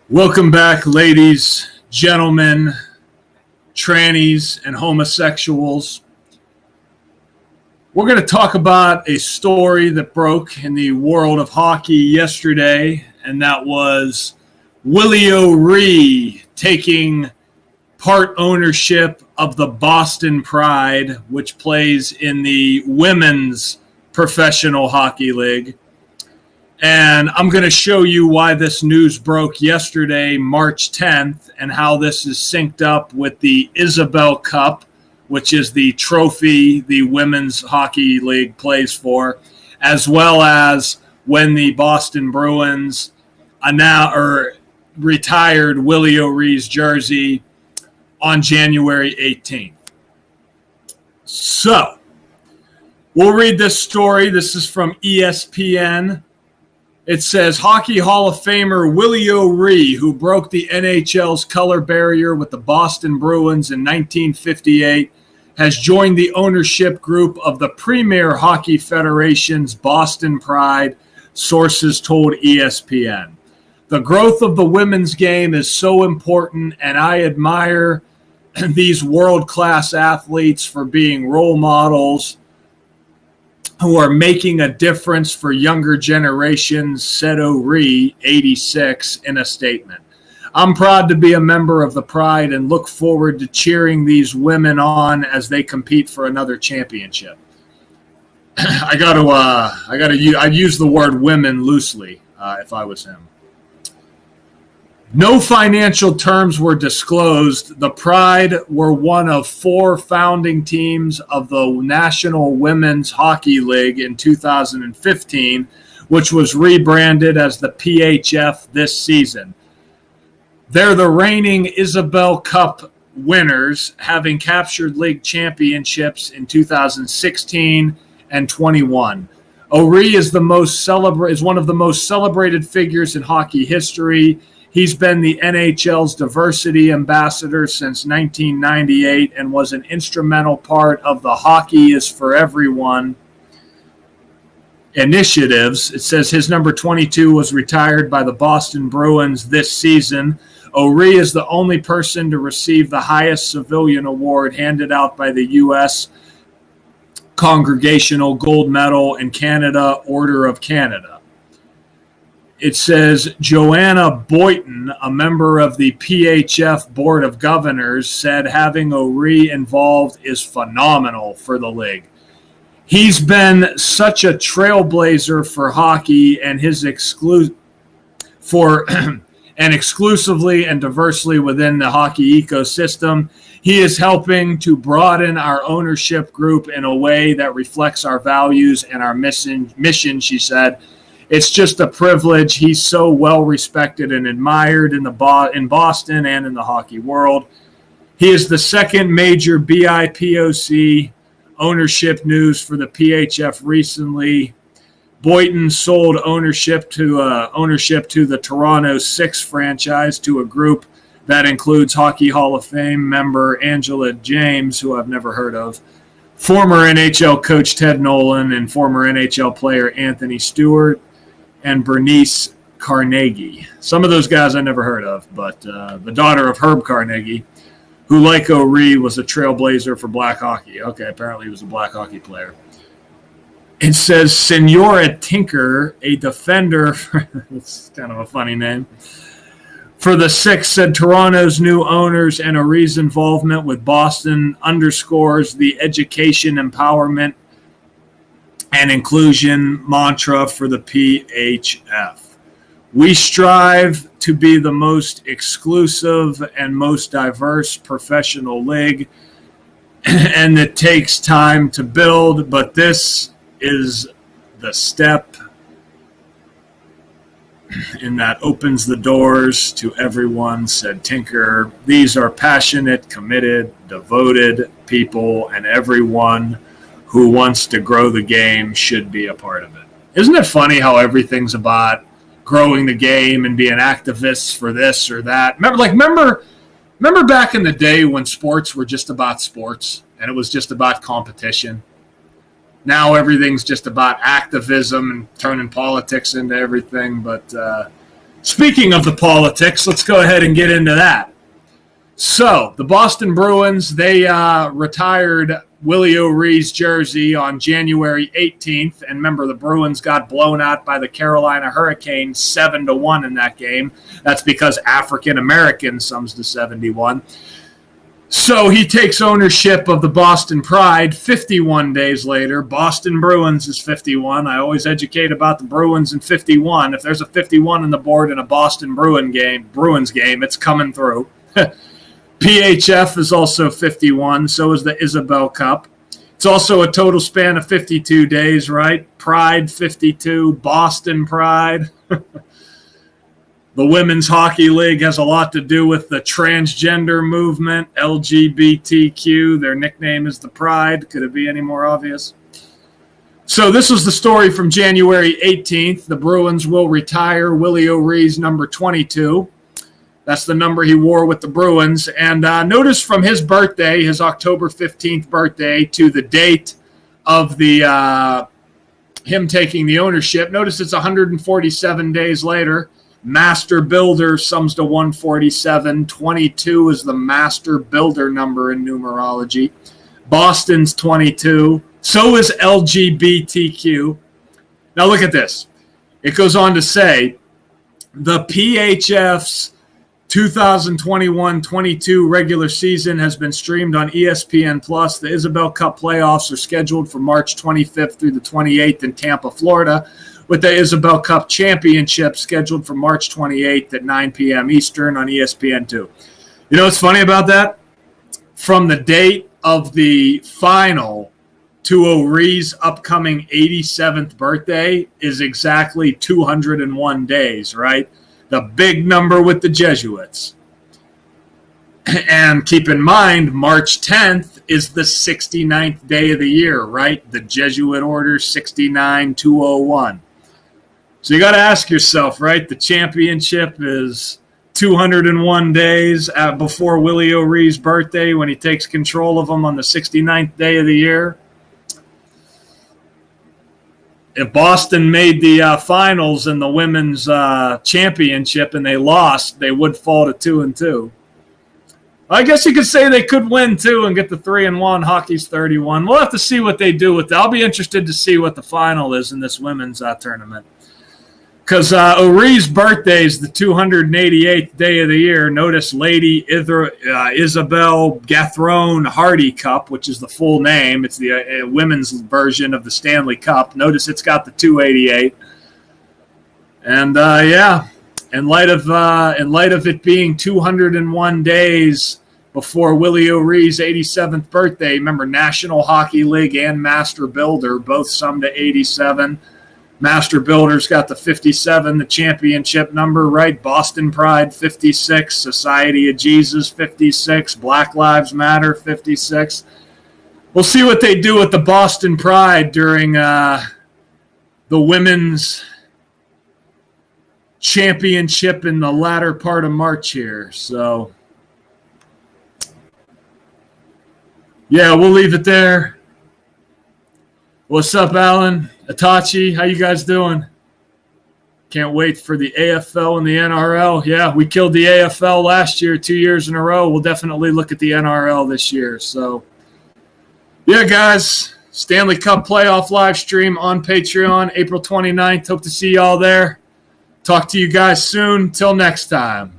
Welcome back, ladies, gentlemen, trannies, and homosexuals. We're going to talk about a story that broke in the world of hockey yesterday, and that was Willie O'Ree taking part ownership of the Boston Pride, which plays in the Women's Professional Hockey League. And I'm going to show you why this news broke yesterday, March 10th, and how this is synced up with the Isabel Cup, which is the trophy the Women's Hockey League plays for, as well as when the Boston Bruins retired Willie O'Ree's jersey on January 18th. So, we'll read this story. This is from ESPN. It says, Hockey Hall of Famer Willie O'Ree, who broke the NHL's color barrier with the Boston Bruins in 1958, has joined the ownership group of the Premier Hockey Federation's Boston Pride, sources told ESPN. The growth of the women's game is so important, and I admire these world-class athletes for being role models who are making a difference for younger generations, said O'Ree, 86, in a statement. I'm proud to be a member of the Pride and look forward to cheering these women on as they compete for another championship. I'd use the word women loosely if I was him. No financial terms were disclosed. The Pride were one of 4 founding teams of the National Women's Hockey League in 2015, which was rebranded as the PHF this season. They're the reigning Isabel Cup winners, having captured league championships in 2016 and 21. O'Ree is one of the most celebrated figures in hockey history. He's been the NHL's diversity ambassador since 1998 and was an instrumental part of the Hockey is for Everyone initiatives. It says his number 22 was retired by the Boston Bruins this season. O'Ree is the only person to receive the highest civilian award handed out by the U.S. Congressional Gold Medal in Canada, Order of Canada. It says Joanna Boynton, a member of the PHF Board of Governors, said having O'Ree involved is phenomenal for the league. He's been such a trailblazer for hockey and exclusively and diversely within the hockey ecosystem. He is helping to broaden our ownership group in a way that reflects our values and our mission, she said. It's just a privilege. He's so well respected and admired in Boston and in the hockey world. He is the second major BIPOC ownership news for the PHF recently. Boynton sold ownership to the Toronto Six franchise to a group that includes Hockey Hall of Fame member Angela James, who I've never heard of, former NHL coach Ted Nolan, and former NHL player Anthony Stewart, and Bernice Carnegie. Some of those guys I never heard of, but the daughter of Herb Carnegie, who, like O'Ree, was a trailblazer for black hockey. Okay, apparently he was a black hockey player. It says Senora Tinker, a defender, it's kind of a funny name, for the Six, said Toronto's new owners and O'Ree's involvement with Boston underscores the education, empowerment, and inclusion mantra for the PHF. We strive to be the most exclusive and most diverse professional league, and it takes time to build, but this is the step and that opens the doors to everyone, said Tinker. These are passionate, committed, devoted people, and everyone who wants to grow the game should be a part of it. Isn't it funny how everything's about growing the game and being activists for this or that? Remember back in the day when sports were just about sports and it was just about competition? Now everything's just about activism and turning politics into everything. But Speaking of the politics, let's go ahead and get into that. So the Boston Bruins, they retired Willie O'Ree's jersey on January 18th. And remember, the Bruins got blown out by the Carolina Hurricanes 7-1 in that game. That's because African American sums to 71. So he takes ownership of the Boston Pride 51 days later. Boston Bruins is 51. I always educate about the Bruins in 51. If there's a 51 on the board in a Boston Bruins game, it's coming through. PHF is also 51. So is the Isabel Cup. It's also a total span of 52 days, right? Pride 52, Boston Pride. The Women's Hockey League has a lot to do with the transgender movement, LGBTQ. Their nickname is the Pride. Could it be any more obvious? So this was the story from January 18th. The Bruins will retire Willie O'Ree's number 22. That's the number he wore with the Bruins. And notice from his birthday, his October 15th birthday, to the date of the him taking the ownership, notice it's 147 days later. Master Builder sums to 147. 22 is the Master Builder number in numerology. Boston's 22. So is LGBTQ. Now look at this. It goes on to say the PHF's 2021-22 regular season has been streamed on ESPN+. The Isabel Cup playoffs are scheduled for March 25th through the 28th in Tampa, Florida, with the Isabel Cup Championship scheduled for March 28th at 9 p.m. Eastern on ESPN2. You know what's funny about that? From the date of the final to O'Ree's upcoming 87th birthday is exactly 201 days, right? The big number with the Jesuits. And keep in mind, March 10th is the 69th day of the year, right? The Jesuit order 69-201. So you got to ask yourself, right? The championship is 201 days before Willie O'Ree's birthday when he takes control of them on the 69th day of the year. If Boston made the finals in the women's championship and they lost, they would fall to 2-2. I guess you could say they could win too and get the 3-1. Hockey's 31. We'll have to see what they do with that. I'll be interested to see what the final is in this women's tournament. Because O'Ree's birthday is the 288th day of the year. Notice Lady Isabel Gathrone Hardy Cup, which is the full name. It's the women's version of the Stanley Cup. Notice it's got the 288. And in light of it being 201 days before Willie O'Ree's 87th birthday, remember National Hockey League and Master Builder both sum to 87. Master Builder's got the 57, the championship number, right? Boston Pride, 56. Society of Jesus, 56. Black Lives Matter, 56. We'll see what they do with the Boston Pride during the women's championship in the latter part of March here. So, yeah, we'll leave it there. What's up, Alan? Itachi, how you guys doing? Can't wait for the AFL and the NRL. Yeah, we killed the AFL last year, 2 years in a row. We'll definitely look at the NRL this year. So, yeah, guys, Stanley Cup playoff live stream on Patreon, April 29th. Hope to see y'all there. Talk to you guys soon. Till next time.